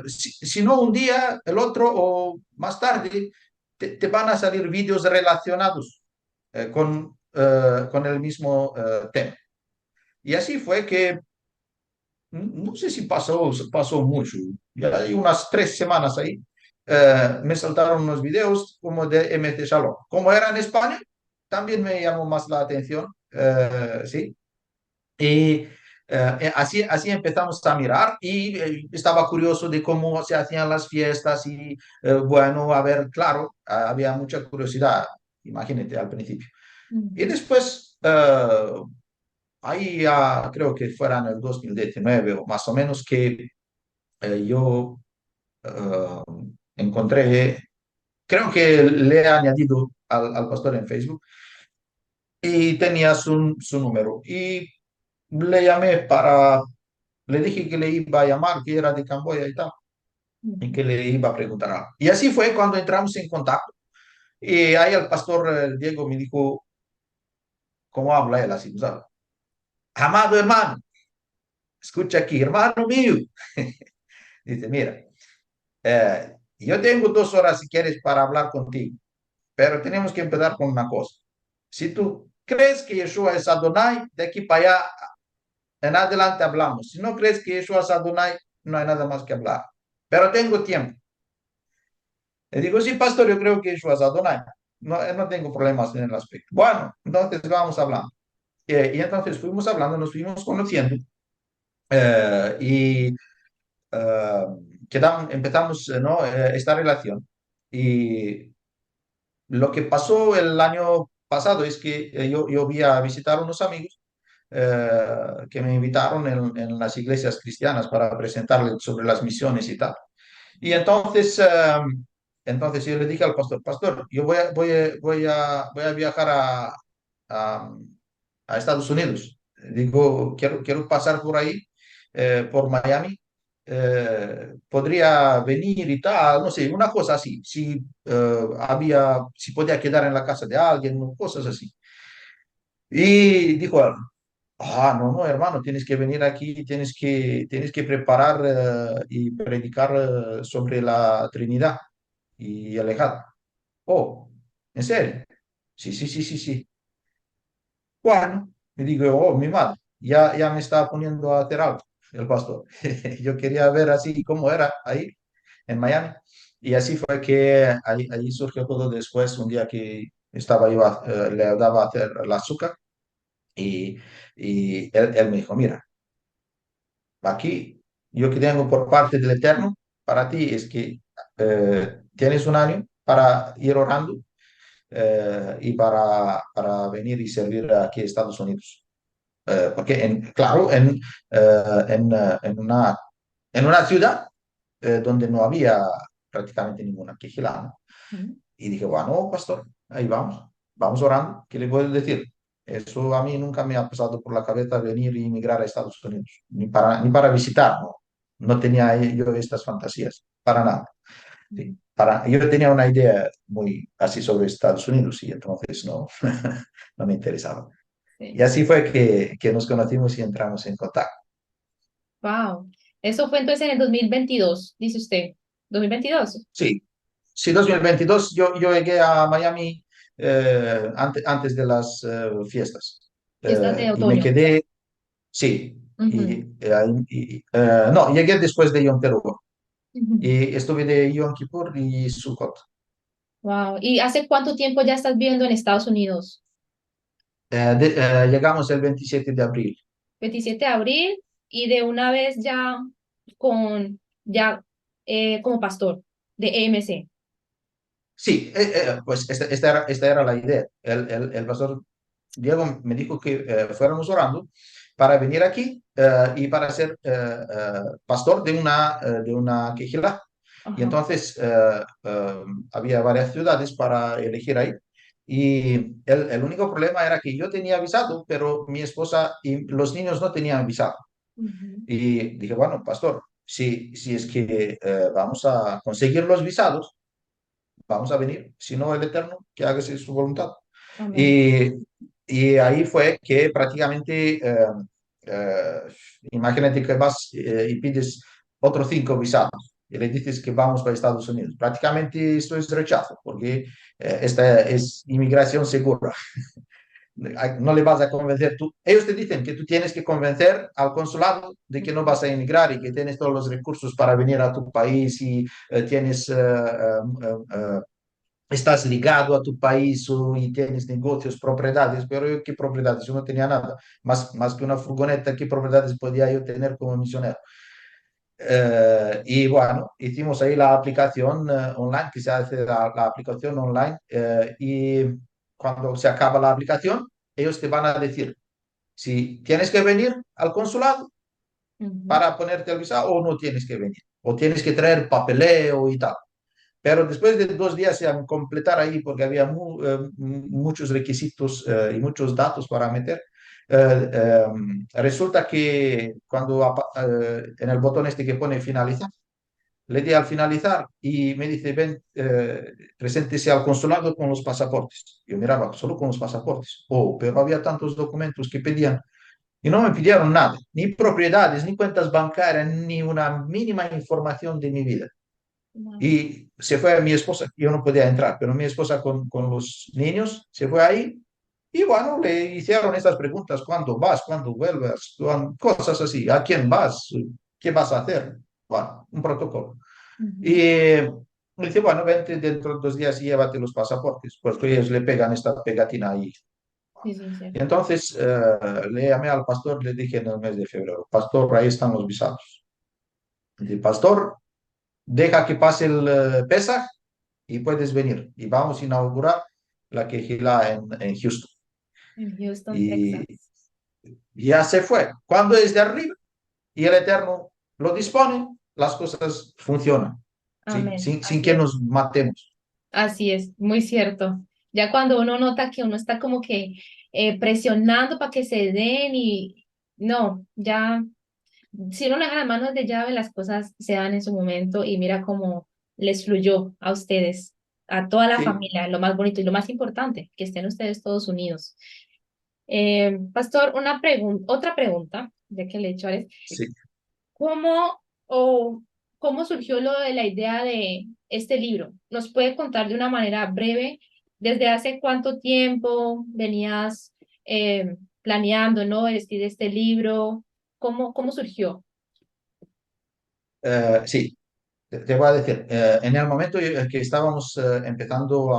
si no un día, el otro o más tarde, te van a salir vídeos relacionados con el mismo tema. Y así fue que, no sé si pasó mucho, ya hay unas 3 semanas ahí, me saltaron unos videos como de MC Shalom. Como era en España, también me llamó más la atención, ¿sí? Y así empezamos a mirar y estaba curioso de cómo se hacían las fiestas y bueno, a ver, claro, había mucha curiosidad, imagínate al principio. Y Ujú. después, ahí creo que fuera en el 2019 o más o menos que yo eh, encontré, creo que le he añadido al pastor en Facebook y tenía su número y le llamé le dije que le iba a llamar, que era de Camboya y tal, y Ujú. que le iba a preguntar algo. Y así fue cuando entramos en contacto. Y ahí el pastor Diego me dijo, ¿cómo habla él así? ¿Sabes? Amado hermano, escucha aquí, hermano mío. Dice, mira, yo tengo 2 horas si quieres para hablar contigo, pero tenemos que empezar con una cosa. Si tú crees que Yeshua es Adonai, de aquí para allá, en adelante hablamos. Si no crees que Yeshua es Adonai, no hay nada más que hablar. Pero tengo tiempo. Le digo, sí, pastor, yo creo que Yeshua es Adonai. No, no tengo problemas en el aspecto. Bueno, entonces vamos hablando. Y entonces fuimos hablando, nos fuimos conociendo y empezamos ¿no? Esta relación. Y lo que pasó el año pasado es que yo vi a visitar unos amigos que me invitaron en las iglesias cristianas para presentarles sobre las misiones y tal. Y entonces yo le dije al pastor, pastor, yo voy a viajar a, a Estados Unidos. Digo, quiero pasar por ahí, por Miami. Podría venir y tal, no sé, una cosa así. Si podía quedar en la casa de alguien, cosas así. Y dijo, no, no, hermano, tienes que venir aquí, tienes que preparar y predicar sobre la Trinidad y alejar. Oh, ¿en serio? Sí, sí, sí, sí, sí. Bueno, le digo, oh, mi madre, ya me está poniendo a hacer algo el pastor. Yo quería ver así cómo era ahí en Miami. Y así fue que ahí surgió todo después, un día que le daba a hacer el azúcar y, y él me dijo, mira, aquí yo que tengo por parte del Eterno para ti es que tienes un año para ir orando y para venir y servir aquí a Estados Unidos. Porque, claro, en una ciudad donde no había prácticamente ninguna quejilana. Ujú. Y dije, bueno, pastor, ahí vamos orando. ¿Qué le puedo decir? Eso a mí nunca me ha pasado por la cabeza venir y emigrar a Estados Unidos, ni para visitar, no. No tenía yo estas fantasías, para nada. Sí. Yo tenía una idea muy así sobre Estados Unidos y entonces no, no me interesaba. Y Sí. así fue que nos conocimos y entramos en contacto. Wow. Eso fue entonces en el 2022, dice usted. 2022. Sí, sí, 2022 yo llegué a Miami antes de las fiestas. Fiestas de Y me otoño. quedé, sí, Ujú. no, llegué después de Yom Teruah Ujú. y estuve de Yom Kippur y Sukkot. Wow. ¿Y hace cuánto tiempo ya estás viviendo en Estados Unidos? Llegamos el 27 de abril. 27 de abril y de una vez ya como pastor de EMC. Sí, pues esta era la idea. El pastor Diego me dijo que fuéramos orando para venir aquí y para ser pastor de una quejilá. Y Ajá. entonces había varias ciudades para elegir ahí. Y el único problema era que yo tenía visado, pero mi esposa y los niños no tenían visado. Ujú. Y dije, bueno, pastor, si es que vamos a conseguir los visados, vamos a venir. Si no, el Eterno, que haga su voluntad. Amén. Y, y ahí fue que prácticamente, eh, imagínate que vas y pides otros 5 visados y le dices que vamos para Estados Unidos. Prácticamente esto es rechazo, porque esta es inmigración segura. No le vas a convencer tú. Ellos te dicen que tú tienes que convencer al consulado de que no vas a emigrar y que tienes todos los recursos para venir a tu país y tienes estás ligado a tu país y tienes negocios, propiedades, pero yo qué propiedades, yo no tenía nada, más que una furgoneta, qué propiedades podía yo tener como misionero. Y bueno, hicimos ahí la aplicación online, que se hace la aplicación online, y cuando se acaba la aplicación, ellos te van a decir si tienes que venir al consulado Ujú. para ponerte el visado o no tienes que venir, o tienes que traer papeleo y tal. Pero después de 2 días en completar ahí, porque había muchos requisitos y muchos datos para meter, resulta que cuando en el botón este que pone finalizar, le di al finalizar y me dice, ven, preséntese al consulado con los pasaportes. Yo miraba, solo con los pasaportes. Oh, pero había tantos documentos que pedían y no me pidieron nada, ni propiedades, ni cuentas bancarias, ni una mínima información de mi vida. Wow. Y se fue mi esposa, yo no podía entrar, pero mi esposa con los niños se fue ahí y bueno, le hicieron estas preguntas, ¿cuándo vas? ¿Cuándo vuelves? Cosas así, ¿a quién vas? ¿Qué vas a hacer? Bueno, un protocolo. Y Ujú. me dice, bueno, vente dentro de 2 días y llévate los pasaportes, pues que ellos le pegan esta pegatina ahí. Sí, sí, Y cierto. entonces le llamé al pastor, le dije en el mes de febrero, pastor, ahí están los visados. Dice, pastor, deja que pase el Pesaj y puedes venir. Y vamos a inaugurar la quejilá en Houston. En Houston, Y Texas. ya se fue. Cuando es de arriba y el Eterno lo dispone, las cosas funcionan, ¿sí? Amén. Sin Así que es. nos matemos. Así es, muy cierto. Ya cuando uno nota que uno está como que presionando para que se den y no, ya, si uno le deja las manos de llave, las cosas se dan en su momento y mira cómo les fluyó a ustedes, a toda la Sí, familia, lo más bonito y lo más importante, que estén ustedes todos unidos. Pastor, otra pregunta, ya que le he hecho, sí. ¿cómo o cómo surgió lo de la idea de este libro? ¿Nos puede contar de una manera breve desde hace cuánto tiempo venías planeando, ¿no? El escribir este libro? ¿Cómo surgió? Sí, te voy a decir, en el momento que estábamos empezando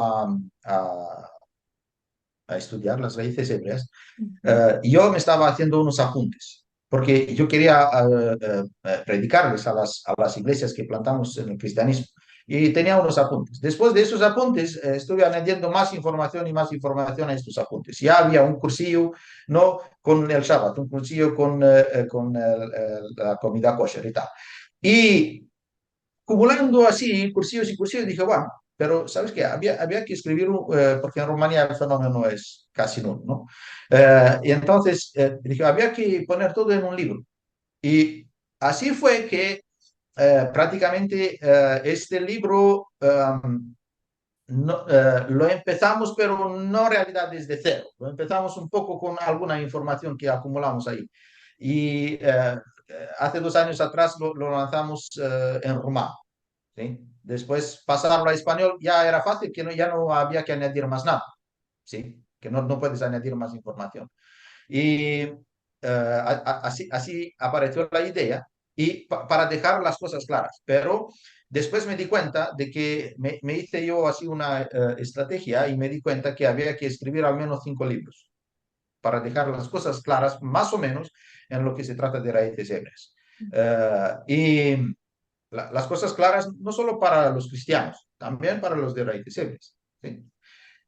a estudiar las raíces hebreas, Ujú. yo me estaba haciendo unos apuntes, porque yo quería predicarles a las iglesias que plantamos en el cristianismo. Y tenía unos apuntes. Después de esos apuntes, estuve añadiendo más información y más información a estos apuntes. Ya había un cursillo, no con el Shabbat, un cursillo con la comida kosher y tal. Y acumulando así cursillos y cursillos, dije, bueno, pero ¿sabes qué? Había que escribir, porque en Rumanía el fenómeno es casi nulo, ¿no? Y entonces dije, había que poner todo en un libro. Y así fue que prácticamente este libro lo empezamos, pero no en realidad desde cero. Lo empezamos un poco con alguna información que acumulamos ahí. Y hace 2 años atrás lo lanzamos en rumano. ¿Sí? Después pasarlo a español ya era fácil, que no, ya no había que añadir más nada, ¿sí? Que no puedes añadir más información. Y así apareció la idea y para dejar las cosas claras. Pero después me di cuenta de que me hice yo así una estrategia y me di cuenta que había que escribir al menos 5 libros para dejar las cosas claras, más o menos, en lo que se trata de raíces hebreas. Y las cosas claras no solo para los cristianos, también para los de raíces hebreas. ¿Sí?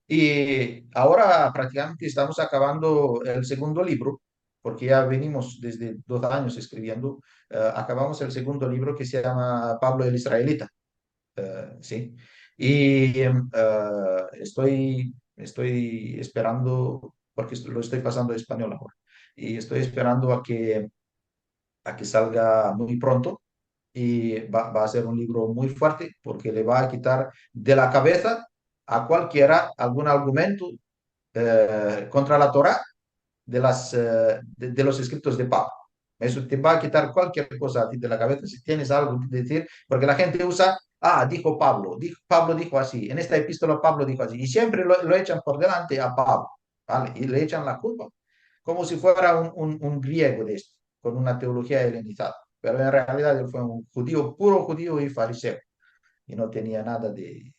Y ahora prácticamente estamos acabando el segundo libro, porque ya venimos desde 2 años escribiendo. Acabamos el segundo libro que se llama Pablo el Israelita. Sí. Y estoy esperando, porque lo estoy pasando a español ahora, y estoy esperando a que salga muy pronto y va a ser un libro muy fuerte porque le va a quitar de la cabeza a cualquiera algún argumento contra la Torá de los escritos de Pablo. Eso te va a quitar cualquier cosa a ti de la cabeza si tienes algo que decir, porque la gente usa, dijo Pablo, Pablo dijo así, en esta epístola Pablo dijo así, y siempre lo echan por delante a Pablo, ¿vale? Y le echan la culpa, como si fuera un griego de esto, con una teología helenizada. Pero en realidad él fue un judío, puro judío y fariseo, y no tenía nada del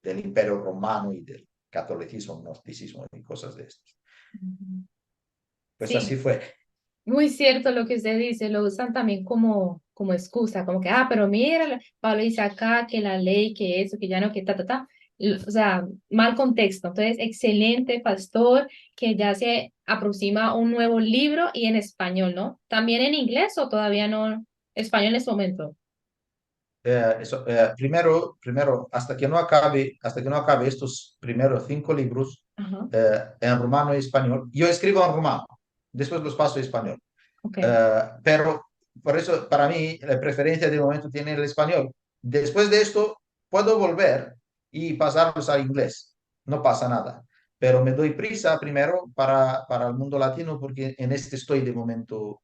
imperio romano y del catolicismo, gnosticismo y cosas de estos. Ujú. Pues Sí, así fue. muy cierto lo que usted dice, lo usan también como excusa, como que, pero mira, Pablo dice acá que la ley, que eso, que ya no, que ta, ta, ta. O sea, mal contexto. Entonces, excelente, pastor, que ya se aproxima un nuevo libro y en español, ¿no? ¿También en inglés o todavía no? Español en este momento. Primero, hasta que no acabe estos primeros 5 libros Ajá, en rumano y español, yo escribo en rumano, después los paso a español. ok. Pero por eso, para mí, la preferencia de momento tiene el español. Después de esto, puedo volver y pasarlos a inglés. No pasa nada. Pero me doy prisa primero para el mundo latino porque en este estoy de momento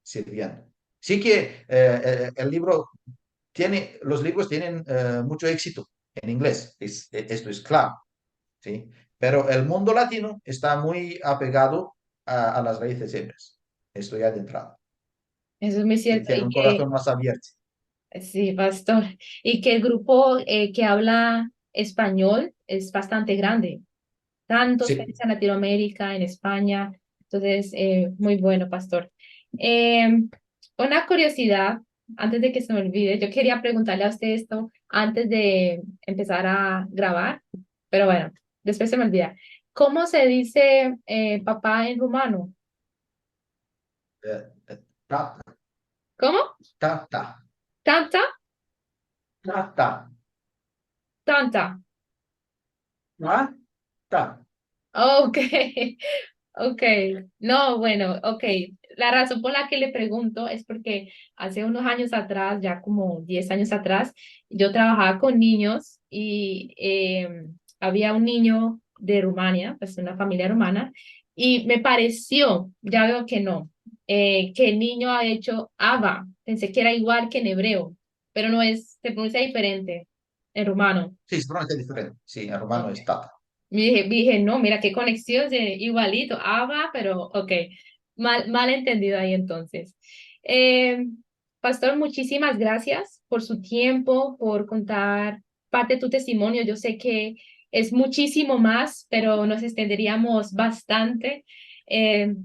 sirviendo. Sí que los libros tienen mucho éxito en inglés, esto es claro, ¿sí? Pero el mundo latino está muy apegado a las raíces hebreas. Estoy adentrado. Eso es muy cierto. Tiene Y un que, corazón más abierto. sí, pastor, y que el grupo que habla español es bastante grande. Tantos Sí. países en Latinoamérica, en España. Entonces, muy bueno, pastor. Una curiosidad, antes de que se me olvide, yo quería preguntarle a usted esto antes de empezar a grabar, pero bueno, después se me olvida. ¿Cómo se dice papá en rumano? Eh, ta, ¿Cómo? ta, ta, ¿Tanta? ta, ta, Tanta. ta, ta. Ok, ok. No, bueno, ok. La razón por la que le pregunto es porque hace unos años atrás, ya como 10 años atrás, yo trabajaba con niños y había un niño de Rumania, pues una familia rumana, y me pareció, ya veo que no, que el niño ha hecho Ava. Pensé que era igual que en hebreo, pero no es, se pronuncia diferente en rumano. Sí, se pronuncia diferente. Sí, en romano Ok. es tata. Dije, no, mira qué conexión, igualito, Ava, pero ok, mal entendido ahí entonces. Eh, Pastor, muchísimas gracias por su tiempo, por contar parte de tu testimonio. Yo sé que es muchísimo más, pero nos extenderíamos bastante.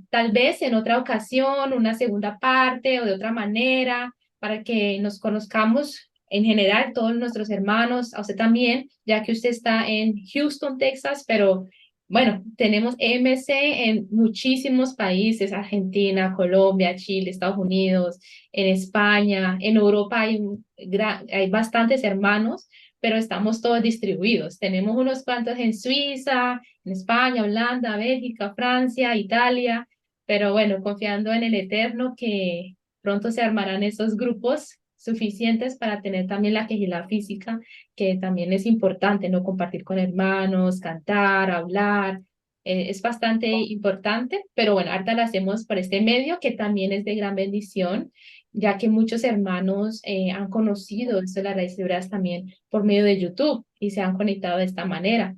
Tal vez en otra ocasión, una segunda parte o de otra manera, para que nos conozcamos en general, todos nuestros hermanos, a usted también, ya que usted está en Houston, Texas, pero bueno, tenemos EMC en muchísimos países, Argentina, Colombia, Chile, Estados Unidos, en España, en Europa hay bastantes hermanos, pero estamos todos distribuidos. Tenemos unos cuantos en Suiza, en España, Holanda, Bélgica, Francia, Italia, pero bueno, confiando en el Eterno que pronto se armarán esos grupos suficientes para tener también la agilidad física, que también es importante, ¿no? Compartir con hermanos, cantar, hablar, es bastante importante, pero bueno, ahorita lo hacemos por este medio que también es de gran bendición, ya que muchos hermanos han conocido esto de las raíces hebreas también por medio de YouTube y se han conectado de esta manera.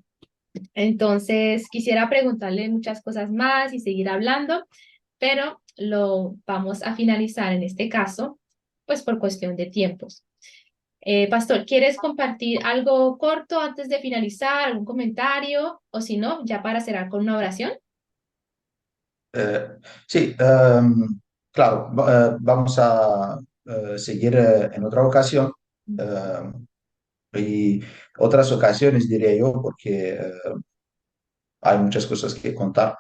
Entonces, quisiera preguntarle muchas cosas más y seguir hablando, pero lo vamos a finalizar en este caso, pues por cuestión de tiempos. Pastor, ¿quieres compartir algo corto antes de finalizar, algún comentario? O si no, ya para cerrar con una oración. Eh, sí, claro, vamos a seguir en otra ocasión. y otras ocasiones, diría yo, porque hay muchas cosas que contar.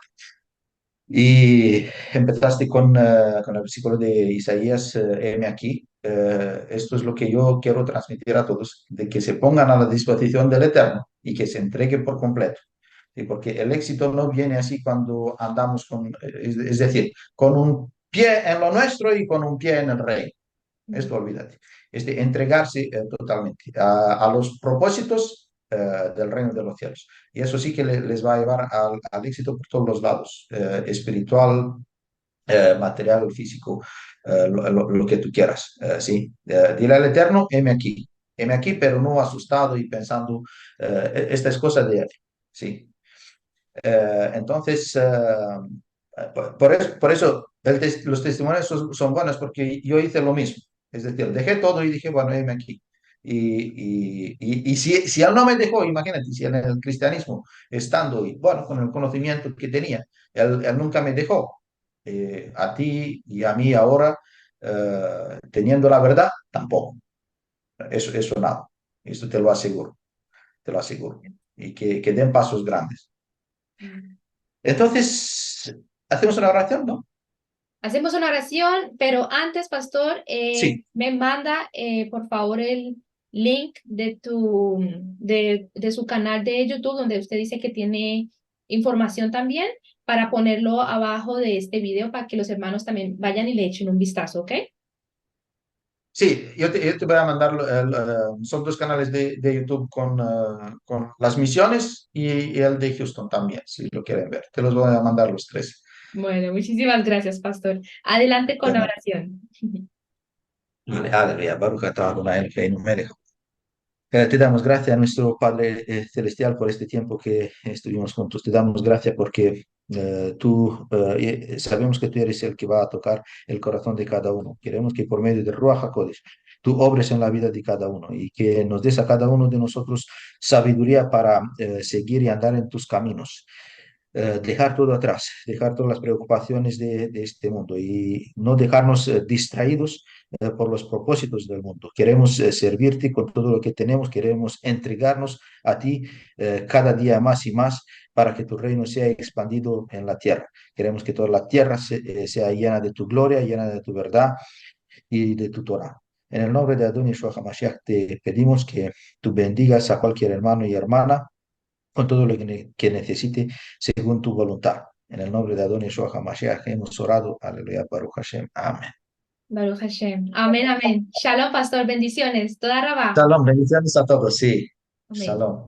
Y empezaste con el versículo de Isaías, heme aquí. Esto es lo que yo quiero transmitir a todos, de que se pongan a la disposición del Eterno y que se entreguen por completo. ¿Sí? Porque el éxito no viene así cuando andamos con, es decir, con un pie en lo nuestro y con un pie en el reino. Esto olvídate. Es de entregarse totalmente a los propósitos del reino de los cielos. Y eso sí que les va a llevar al éxito por todos los lados, espiritual, material, físico, lo que tú quieras. ¿Sí? Dile al Eterno, heme aquí, pero no asustado y pensando, esta es cosa de él. ¿Sí? Entonces, por eso los testimonios son buenos, porque yo hice lo mismo. Es decir, dejé todo y dije, bueno, heme aquí. Y si él no me dejó, imagínate, si en el cristianismo, estando y bueno, con el conocimiento que tenía, él nunca me dejó. A ti y a mí ahora, teniendo la verdad, tampoco. Eso nada. Esto te lo aseguro. Y que den pasos grandes. Mm. Entonces, ¿hacemos una oración? ¿No? Hacemos una oración, pero antes, pastor, Sí, me manda, por favor, el link de su canal de YouTube, donde usted dice que tiene información también, para ponerlo abajo de este video para que los hermanos también vayan y le echen un vistazo, ¿ok? sí, yo te voy a mandar, son dos canales de YouTube con las misiones y el de Houston también, si lo quieren ver. Te los voy a mandar los tres. Bueno, muchísimas gracias, pastor. Adelante con De la nada. oración. Aleluya, Baruch atah Adonai Eloheinu melech. Te damos gracias, nuestro Padre Celestial, por este tiempo que estuvimos juntos. Te damos gracias porque sabemos que tú eres el que va a tocar el corazón de cada uno. Queremos que por medio de Ruach HaKodesh tú obres en la vida de cada uno y que nos des a cada uno de nosotros sabiduría para seguir y andar en tus caminos. Dejar todo atrás, dejar todas las preocupaciones de este mundo y no dejarnos distraídos por los propósitos del mundo. Queremos servirte con todo lo que tenemos, queremos entregarnos a ti cada día más y más para que tu reino sea expandido en la tierra. Queremos que toda la tierra sea llena de tu gloria, llena de tu verdad y de tu Torah. En el nombre de Adonai Yeshua HaMashiach te pedimos que tú bendigas a cualquier hermano y hermana con todo lo que necesite según tu voluntad. En el nombre de Adonai Yeshua HaMashiach hemos orado. Aleluya, Baruch Hashem. Amén. Baruch Hashem. Amén, amén. Shalom, pastor. Bendiciones. Toda Rabá. Shalom, bendiciones a todos, sí. Amén. Shalom.